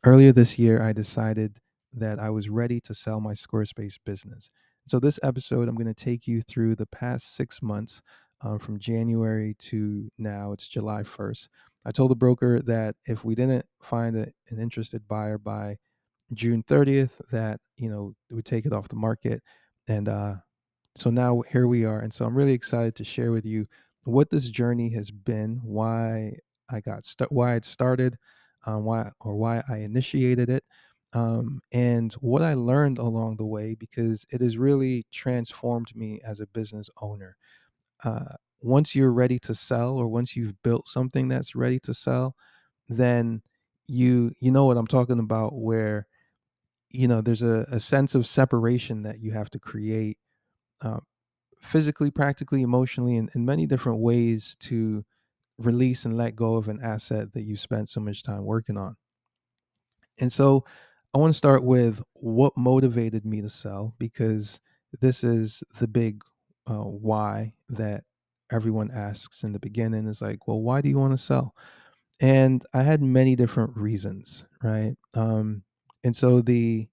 Earlier this year, I decided that I was ready to sell my Squarespace business. So, this episode, I'm going to take you through the past 6 months from January to now. It's July 1st. I told the broker that if we didn't find an interested buyer by June 30th, that, we'd take it off the market. And so now here we are. And so I'm really excited to share with you what this journey has been, why it started, why I initiated it, and what I learned along the way, because it has really transformed me as a business owner. Once you're ready to sell, or once you've built something that's ready to sell, then you know what I'm talking about, where there's a sense of separation that you have to create, uh, physically, practically, emotionally, in many different ways, to release and let go of an asset that you spent so much time working on. And so I want to start with what motivated me to sell, because this is the big why that everyone asks in the beginning, is like, well, why do you want to sell? And I had many different reasons, right? And so the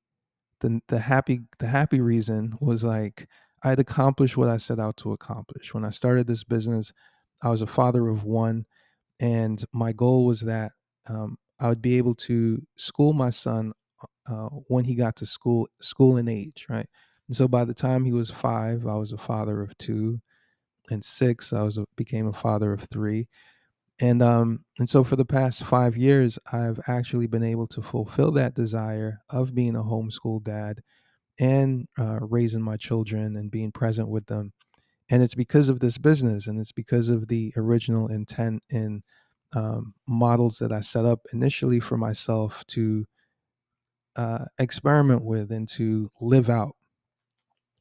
happy reason was, like, I had accomplished what I set out to accomplish. When I started this business, I was a father of one, and my goal was that I would be able to school my son when he got to school in age, right? And so by the time he was 5, I was a father of two, and 6, became a father of three. And so for the past 5 years, I've actually been able to fulfill that desire of being a homeschool dad, and raising my children and being present with them. And it's because of this business, and it's because of the original intent and models that I set up initially for myself to experiment with and to live out.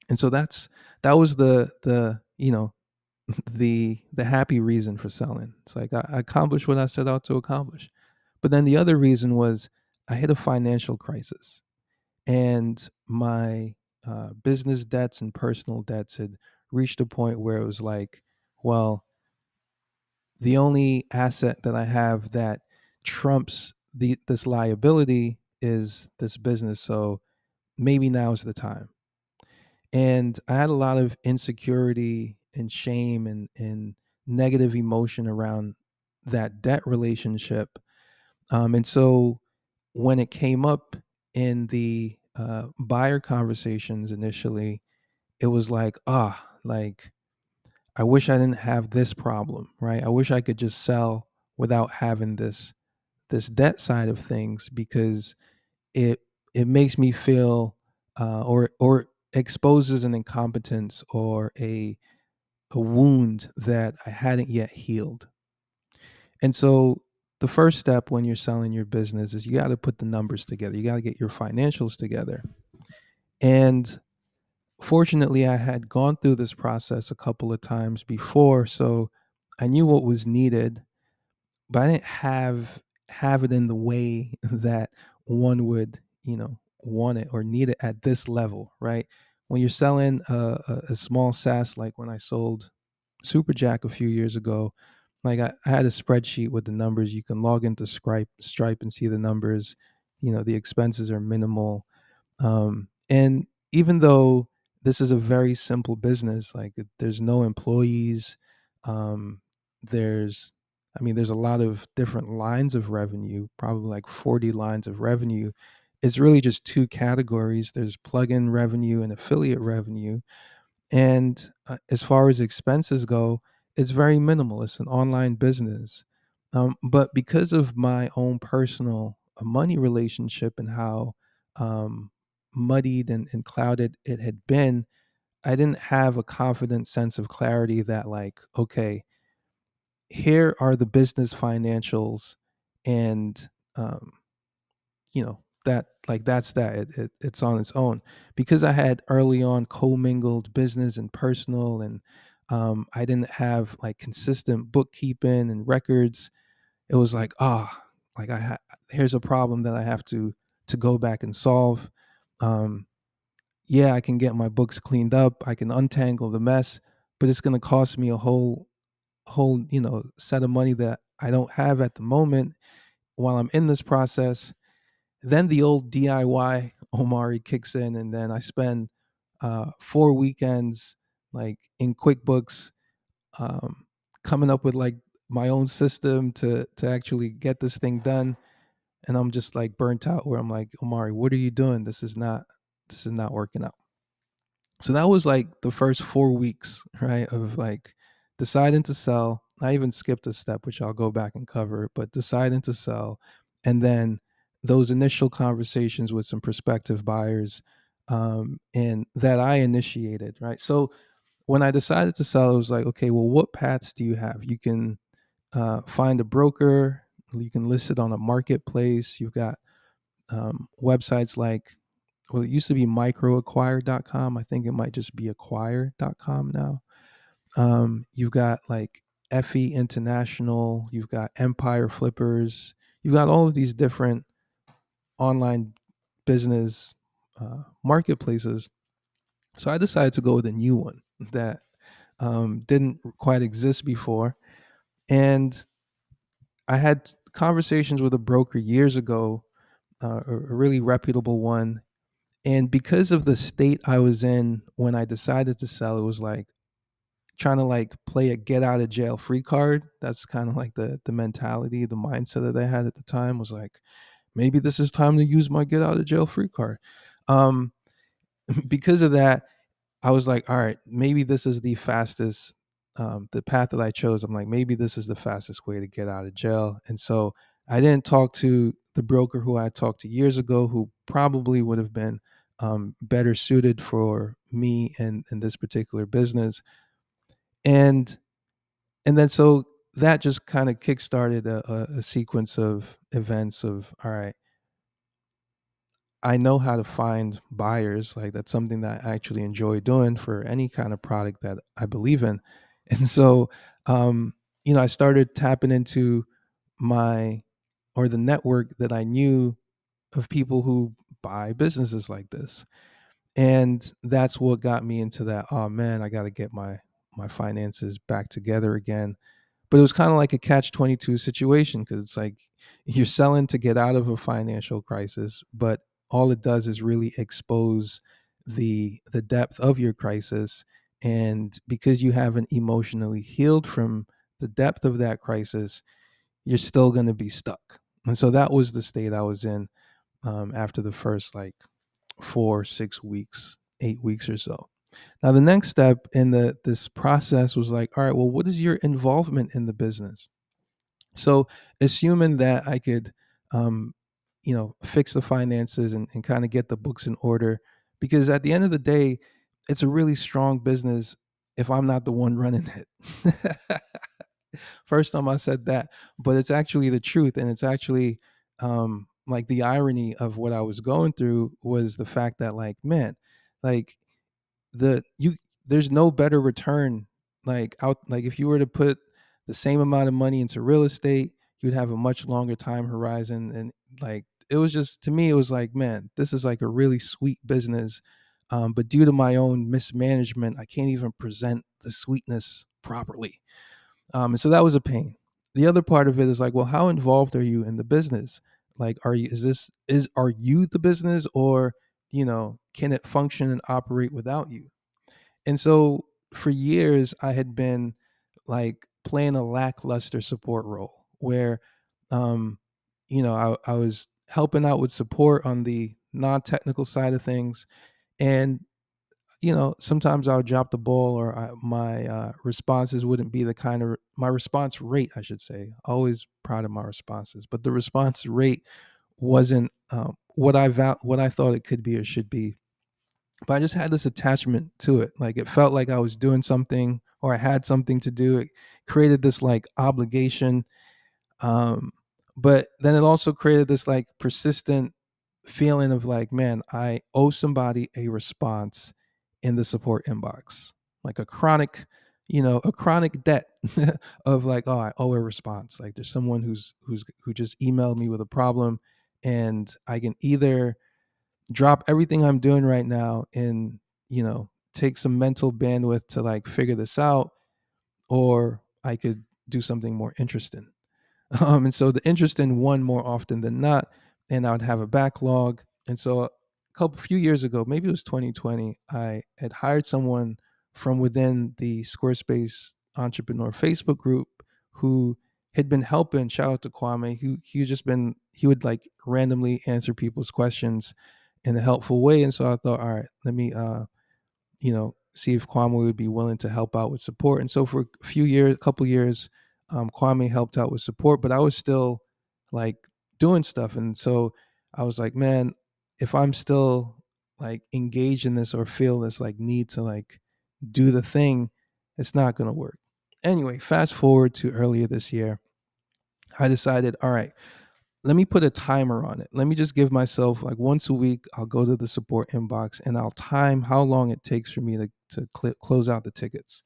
And so that was the the happy reason for selling. It's like I accomplished what I set out to accomplish. But then the other reason was, I hit a financial crisis, and my business debts and personal debts had reached a point where it was like, well, the only asset that I have that trumps this liability is this business. So maybe now's the time. And I had a lot of insecurity and shame and negative emotion around that debt relationship. And so when it came up in the buyer conversations initially, it was like, like, I wish I didn't have this problem, right? I wish I could just sell without having this debt side of things, because it it makes me feel or exposes an incompetence or a wound that I hadn't yet healed. And so the first step when you're selling your business is, you got to put the numbers together. You got to get your financials together. And fortunately, I had gone through this process a couple of times before, so I knew what was needed, but I didn't have it in the way that one would, want it or need it at this level, right? When you're selling a small SaaS, like when I sold Superjack a few years ago, like I had a spreadsheet with the numbers. You can log into Stripe and see the numbers. The expenses are minimal. And even though this is a very simple business, like, there's no employees, um, there's, I mean, there's a lot of different lines of revenue, probably like 40 lines of revenue. It's really just two categories. There's plugin revenue and affiliate revenue. And as far as expenses go, it's very minimal. It's an online business. But because of my own personal money relationship, and how um, muddied and clouded it had been, I didn't have a confident sense of clarity that, like, okay, here are the business financials, and um, that's that. It's on its own, because I had early on commingled business and personal, and I didn't have like consistent bookkeeping and records. It was like, like, here's a problem that I have to go back and solve. um yeah, I can get my books cleaned up, I can untangle the mess, but it's going to cost me a whole set of money that I don't have at the moment while I'm in this process. then the old DIY Omari kicks in, and then I spend 4 weekends like in QuickBooks, um, coming up with like my own system to actually get this thing done. And I'm just like burnt out, where I'm like, Omari, what are you doing? This is not working out. So that was like the first 4 weeks, right, of like deciding to sell. I even skipped a step, which I'll go back and cover, but deciding to sell. And then those initial conversations with some prospective buyers, and that I initiated, right? So when I decided to sell, it was like, okay, well, what paths do you have? You can find a broker, you can list it on a marketplace. You've got websites like, well, it used to be microacquire.com. I think it might just be acquire.com now. You've got like FE International, you've got Empire Flippers, you've got all of these different online business marketplaces. So I decided to go with a new one that didn't quite exist before. And I had conversations with a broker years ago, a really reputable one. And because of the state I was in when I decided to sell, it was like trying to like play a get out of jail free card. That's kind of like the mentality, the mindset that I had at the time was like, maybe this is time to use my get out of jail free card. Um, because of that, I was like, all right, maybe this is the fastest, the path that I chose. I'm like, maybe this is the fastest way to get out of jail. And so I didn't talk to the broker who I talked to years ago, who probably would have been better suited for me and this particular business. And and then so that just kind of kickstarted a sequence of events of, all right, I know how to find buyers. Like that's something that I actually enjoy doing for any kind of product that I believe in. And so, um, I started tapping into my or the network that I knew of people who buy businesses like this. And that's what got me into that. Oh man, I got to get my finances back together again. But it was kind of like a catch 22 situation, because it's like you're selling to get out of a financial crisis, but all it does is really expose the depth of your crisis. And because you haven't emotionally healed from the depth of that crisis, you're still going to be stuck. And so that was the state I was in, after the first like 4, 6 weeks, 8 weeks or so. Now the next step in this process was like, all right, well, what is your involvement in the business? So assuming that I could, um, fix the finances and kind of get the books in order, because at the end of the day, it's a really strong business if I'm not the one running it. First time I said that, but it's actually the truth, and it's actually, like the irony of what I was going through was the fact that like, man, like the you there's no better return, like out, like if you were to put the same amount of money into real estate, you'd have a much longer time horizon. And like it was just, to me, it was like, man, this is like a really sweet business, but due to my own mismanagement, I can't even present the sweetness properly. And so that was a pain. The other part of it is like, well, how involved are you in the business? Like, are you the business, or can it function and operate without you? And so for years, I had been like playing a lackluster support role where, um, I was helping out with support on the non-technical side of things. And sometimes I would drop the ball, or my responses wouldn't be the kind of, my response rate, I should say. Always proud of my responses, but the response rate wasn't what I thought it could be or should be. But I just had this attachment to it. Like it felt like I was doing something, or I had something to do. It created this like obligation, um, but then it also created this like persistent feeling of like, man, I owe somebody a response in the support inbox, like a chronic debt of like, oh, I owe a response. Like there's someone who just emailed me with a problem, and I can either drop everything I'm doing right now and, take some mental bandwidth to like figure this out, or I could do something more interesting. And so the interest in one more often than not and I would have a backlog. And so a few years ago, maybe it was 2020, I had hired someone from within the Squarespace Entrepreneur Facebook group who had been helping. Shout out to Kwame. He would like randomly answer people's questions in a helpful way. And so I thought, all right, let me see if Kwame would be willing to help out with support. And so for a couple years, Kwame helped out with support, but I was still like doing stuff. And so I was like, man, if I'm still like engaged in this or feel this like need to like do the thing, it's not going to work. Anyway, fast forward to earlier this year, I decided, all right, let me put a timer on it. Let me just give myself like once a week, I'll go to the support inbox and I'll time how long it takes for me to close out the tickets.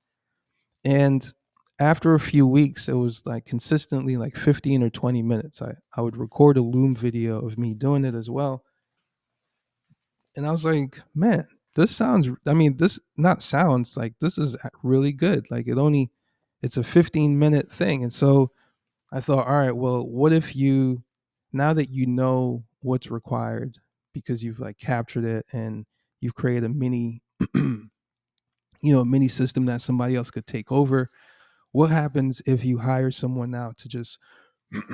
And after a few weeks, it was like consistently like 15 or 20 minutes. I would record a Loom video of me doing it as well. And I was like, man, this not sounds like this is really good. Like it's a 15-minute thing. And so I thought, all right, well, what if now that you know what's required because you've like captured it and you've created a mini, a mini system that somebody else could take over, what happens if you hire someone now to just,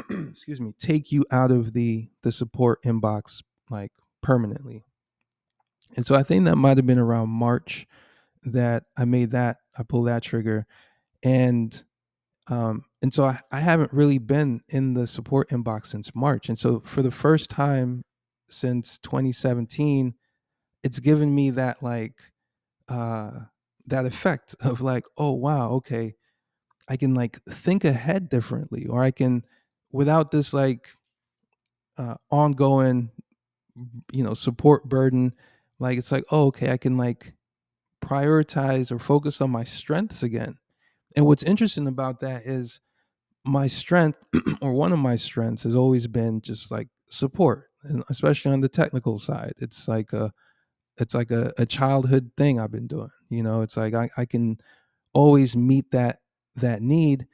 excuse me, take you out of the support inbox like permanently? And so I think that might have been around March that I pulled that trigger. And so I haven't really been in the support inbox since March. And so for the first time since 2017, it's given me that like that effect of like, oh wow, okay, I can like think ahead differently, or I can, without this like ongoing, support burden, like it's like, oh okay, I can like prioritize or focus on my strengths again. And what's interesting about that is my strength or one of my strengths has always been just like support, and especially on the technical side. It's like a childhood thing I've been doing. It's like I can always meet that need,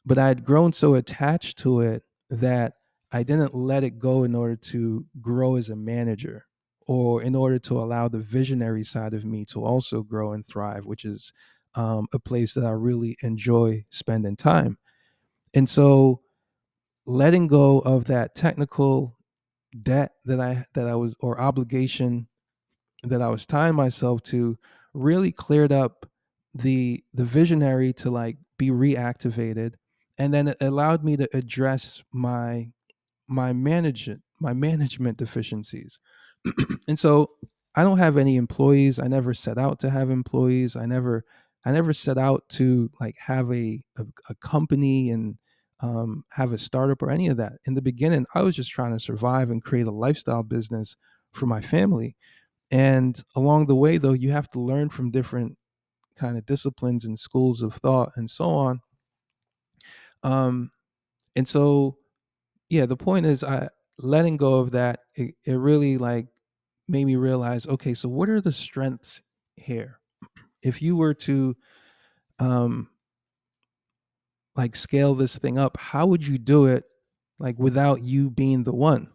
but I had grown so attached to it that I didn't let it go in order to grow as a manager, or in order to allow the visionary side of me to also grow and thrive, which is a place that I really enjoy spending time. And so letting go of that technical debt that I was, or obligation that I was tying myself to, really cleared up the visionary to like be reactivated. And then it allowed me to address my management deficiencies. And so I don't have any employees. I never set out to have employees. I never set out to like have a company and have a startup or any of that. In the beginning, I was just trying to survive and create a lifestyle business for my family. And along the way, though, you have to learn from different kind of disciplines and schools of thought and so on. Um, and so, yeah, the point is, I letting go of that. It really like made me realize, okay, so what are the strengths here? If you were to um, like scale this thing up, how would you do it like without you being the one?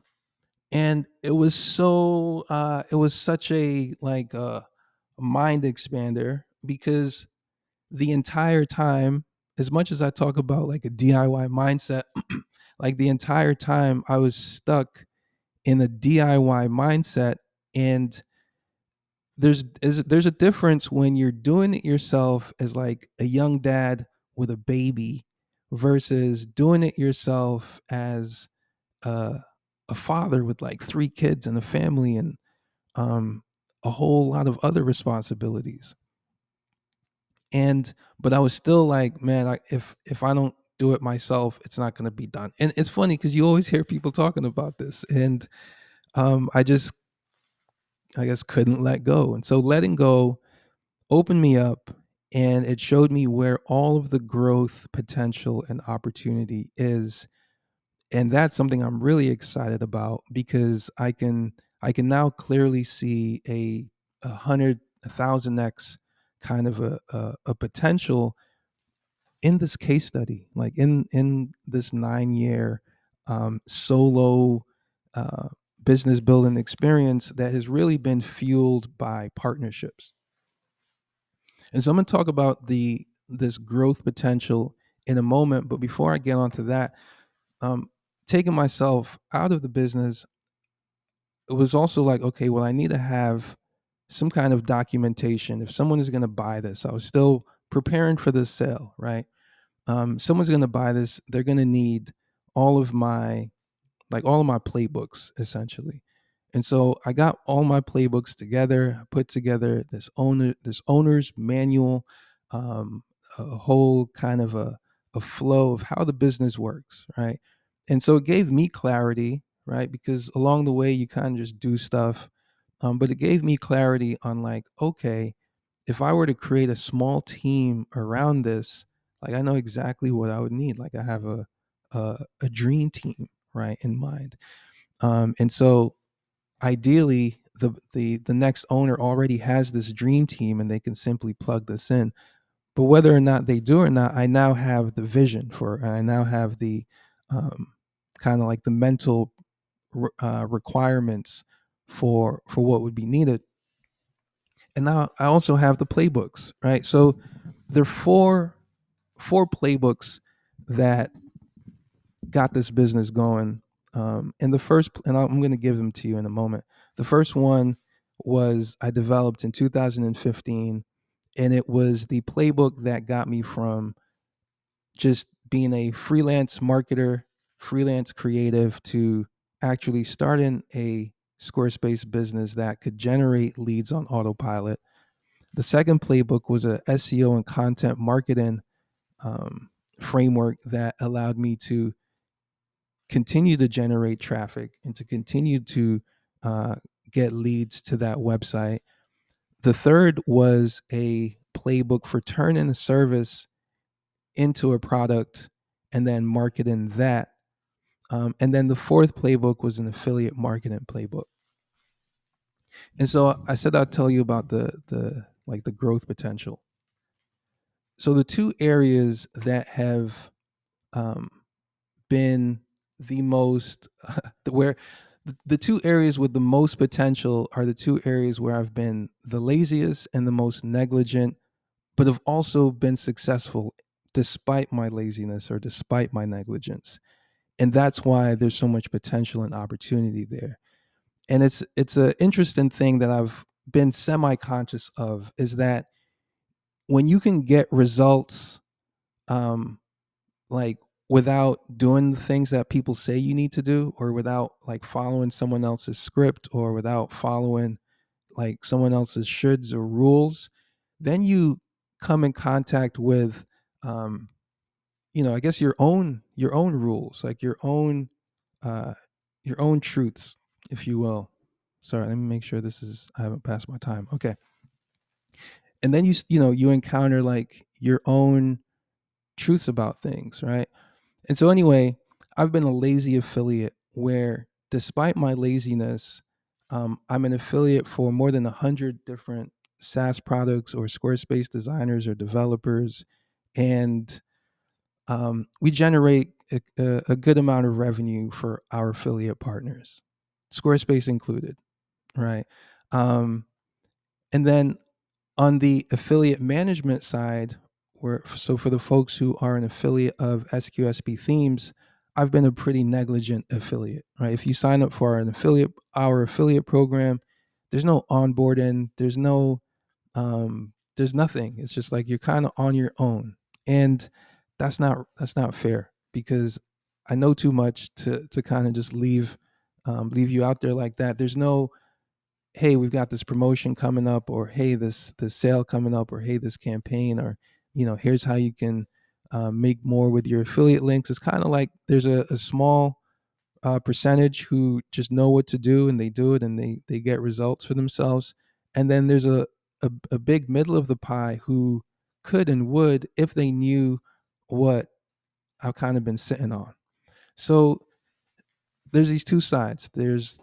And it was such a like mind expander, because the entire time, as much as I talk about like a DIY mindset, like the entire time I was stuck in a DIY mindset. And there's a difference when you're doing it yourself as like a young dad with a baby, versus doing it yourself as a, a father with like three kids and a family, and um, a whole lot of other responsibilities. And but I was still like, man, if I don't do it myself, it's not going to be done. And it's funny because you always hear people talking about this, and I just, I guess, couldn't let go. And so letting go opened me up, and it showed me where all of the growth potential and opportunity is. And that's something I'm really excited about, because I can now clearly see a hundred, 1,000x kind of a potential in this case study, like in this 9 year solo uh, business building experience that has really been fueled by partnerships. And so I'm going to talk about the this growth potential in a moment. But before I get onto that, um, taking myself out of the business, it was also like, okay, well, I need to have some kind of documentation. If someone is going to buy this, I was still preparing for this sale, right? Someone's going to buy this. They're going to need all of my all of my playbooks essentially. And so I got all my playbooks together, put together this owner's manual, um, a whole kind of a flow of how the business works, right? And so it gave me clarity, right? Because along the way you kind of just do stuff, but it gave me clarity on like, okay, if I were to create a small team around this, like I know exactly what I would need. Like I have a dream team, right, in mind. And so ideally the next owner already has this dream team and they can simply plug this in. But whether or not they do or not, I now have the vision for I now have the um, kind of like the mental requirements for what would be needed. And now I also have the playbooks, right? So there are four playbooks that got this business going. And the first, and I'm going to give them to you in a moment. The first one was I developed in 2015, and it was the playbook that got me from just being a freelance marketer, freelance creative, to actually starting a Squarespace business that could generate leads on autopilot. The second playbook was a SEO and content marketing um, framework that allowed me to continue to generate traffic and to continue to uh, get leads to that website. The third was a playbook for turning a service into a product and then marketing that. And then the fourth playbook was an affiliate marketing playbook. And so I said I'd tell you about the growth potential. So the two areas that have um, been the most where the two areas with the most potential are the two areas where I've been the laziest and the most negligent, but have also been successful despite my laziness or despite my negligence. And that's why there's so much potential and opportunity there. And it's an interesting thing that I've been semi-conscious of is that when you can get results um, like without doing the things that people say you need to do, or without like following someone else's script, or without following like someone else's shoulds or rules, then you come in contact with um I guess your own rules, like uh your own truths, if you will. Sorry, let me make sure I haven't passed my time. Okay. And then you encounter like your own truths about things, right? And so anyway, I've been a lazy affiliate where despite my laziness, I'm an affiliate for more than 100 different SaaS products or Squarespace designers or developers. And we generate a good amount of revenue for our affiliate partners, Squarespace included, right? Um, and then on the affiliate management side, so for the folks who are an affiliate of SQSP Themes, I've been a pretty negligent affiliate, right? If you sign up for our affiliate program, there's no onboarding, there's nothing. It's just like you're kind of on your own, and that's not fair, because I know too much to kind of just leave you out there like that. There's no, hey, we've got this promotion coming up, or hey, this sale coming up, or hey, this campaign, or here's how you can make more with your affiliate links. It's kind of like there's a small percentage who just know what to do, and they do it, and they get results for themselves. And then there's a big middle of the pie who could and would if they knew what I've kind of been sitting on. So there's these two sides. There's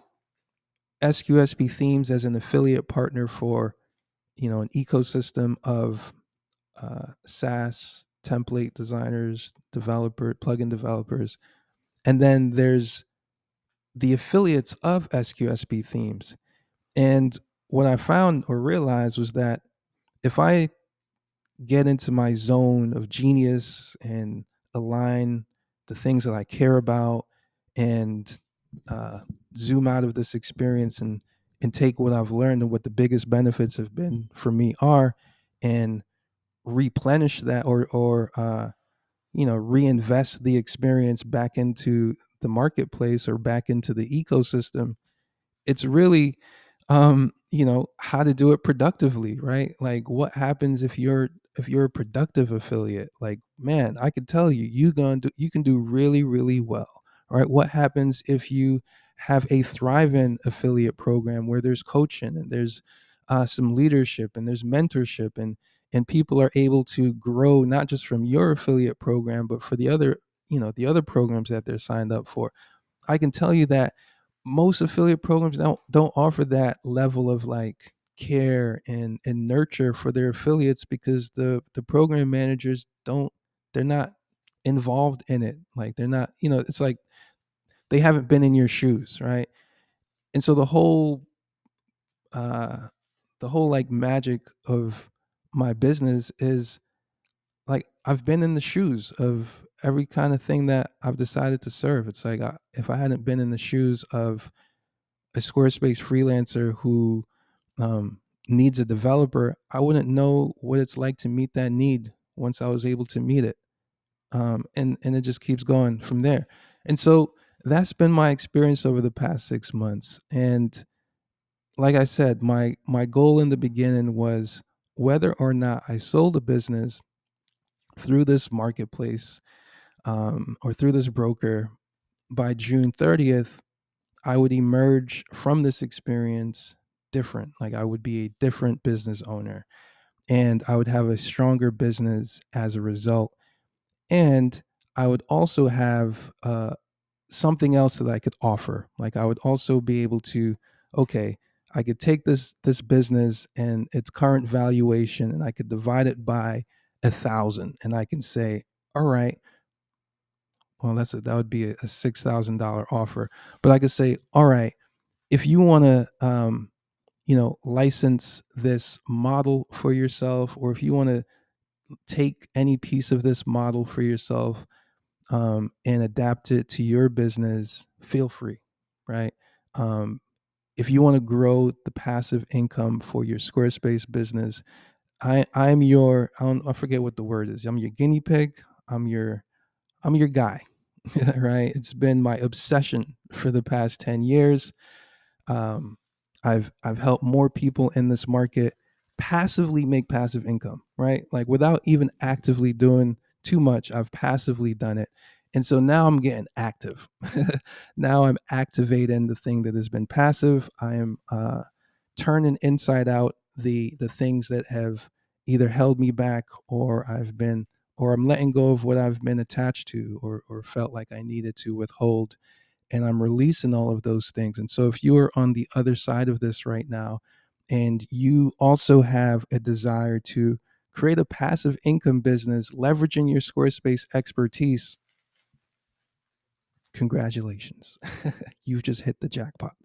SQSP Themes as an affiliate partner for an ecosystem of SaaS template designers, plugin developers, and then there's the affiliates of SQSP themes. And what I found or realized was that if I get into my zone of genius and align the things that I care about, and uh, zoom out of this experience and take what I've learned and what the biggest benefits have been for me are, and replenish that, or reinvest the experience back into the marketplace or back into the ecosystem. It's really how to do it productively, right? Like, what happens if you're a productive affiliate? Like, man, I could tell you, you can do really, really well. All right, what happens if you have a thriving affiliate program where there's coaching and there's some leadership and there's mentorship, and people are able to grow not just from your affiliate program but for the other programs that they're signed up for. I can tell you that most affiliate programs don't offer that level of like care and nurture for their affiliates, because the program managers don't they're not involved in it. Like, they're not, it's like they haven't been in your shoes, right? And so uh the whole like magic of my business is, like, I've been in the shoes of every kind of thing that I've decided to serve. It's like, if I hadn't been in the shoes of a Squarespace freelancer who um, needs a developer, I wouldn't know what it's like to meet that need once I was able to meet it. And it just keeps going from there. And so that's been my experience over the past 6 months. And like I said, my goal in the beginning was, whether or not I sold a business through this marketplace, or through this broker, by June 30th, I would emerge from this experience different. Like, I would be a different business owner, and I would have a stronger business as a result. And I would also have something else that I could offer. Like, I would also be able to, okay, I could take this business and its current valuation, and I could divide it by 1,000, and I can say, all right, well, that would be a $6,000 offer. But I could say, all right, if you want to license this model for yourself, or if you want to take any piece of this model for yourself, and adapt it to your business, feel free, right? um, if you want to grow the passive income for your Squarespace business, I forget what the word is. I'm your guinea pig. I'm your guy. Right? It's been my obsession for the past 10 years. um, I've helped more people in this market passively make passive income, right? Like, without even actively doing too much, I've passively done it. And so now I'm getting active. Now I'm activating the thing that has been passive. I am turning inside out the things that have either held me back, or I'm letting go of what I've been attached to, or felt like I needed to withhold, and I'm releasing all of those things. And so, if you are on the other side of this right now, and you also have a desire to create a passive income business leveraging your Squarespace expertise, congratulations. You've just hit the jackpot.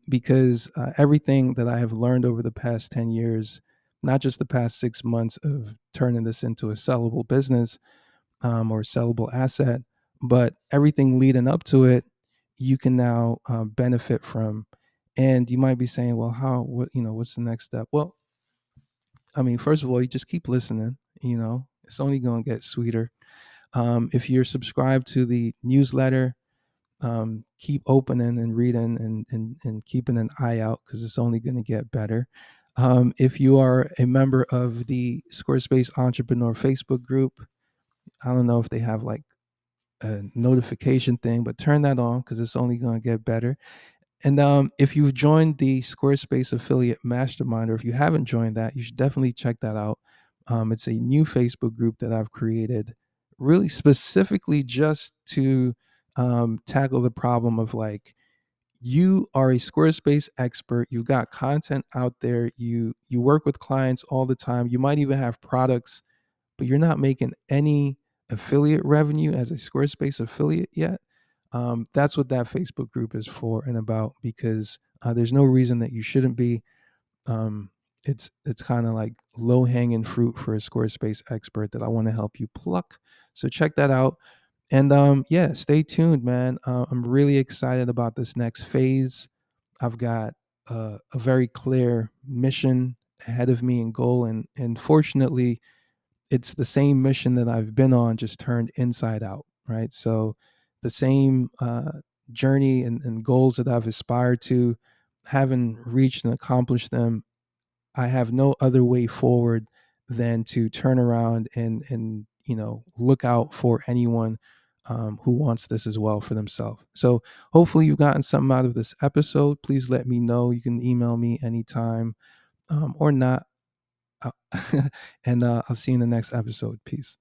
Because everything that I have learned over the past 10 years, not just the past 6 months of turning this into a sellable business, or sellable asset, but everything leading up to it, you can now benefit from. And you might be saying, well, what's the next step? Well, I mean, first of all, you just keep listening. It's only going to get sweeter. If you're subscribed to the newsletter, keep opening and reading, and keeping an eye out, because it's only going to get better. If you are a member of the Squarespace Entrepreneur Facebook group, I don't know if they have like a notification thing, but turn that on, because it's only going to get better. And if you've joined the Squarespace Affiliate Mastermind, or if you haven't joined that, you should definitely check that out. It's a new Facebook group that I've created, really specifically just to tackle the problem of, like, you are a Squarespace expert, you've got content out there, you work with clients all the time, you might even have products, but you're not making any affiliate revenue as a Squarespace affiliate yet. That's what that Facebook group is for and about, because there's no reason that you shouldn't be. um, it's kind of like low hanging fruit for a Squarespace expert that I want to help you pluck. So check that out. And yeah, stay tuned, man. I'm really excited about this next phase. I've got a very clear mission ahead of me and goal, and fortunately, it's the same mission that I've been on, just turned inside out, right? So the same journey and goals that I've aspired to, having reached and accomplished them, I have no other way forward than to turn around and look out for anyone who wants this as well for themselves. So hopefully you've gotten something out of this episode. Please let me know. You can email me anytime, or not. Uh, and I'll see you in the next episode. Peace.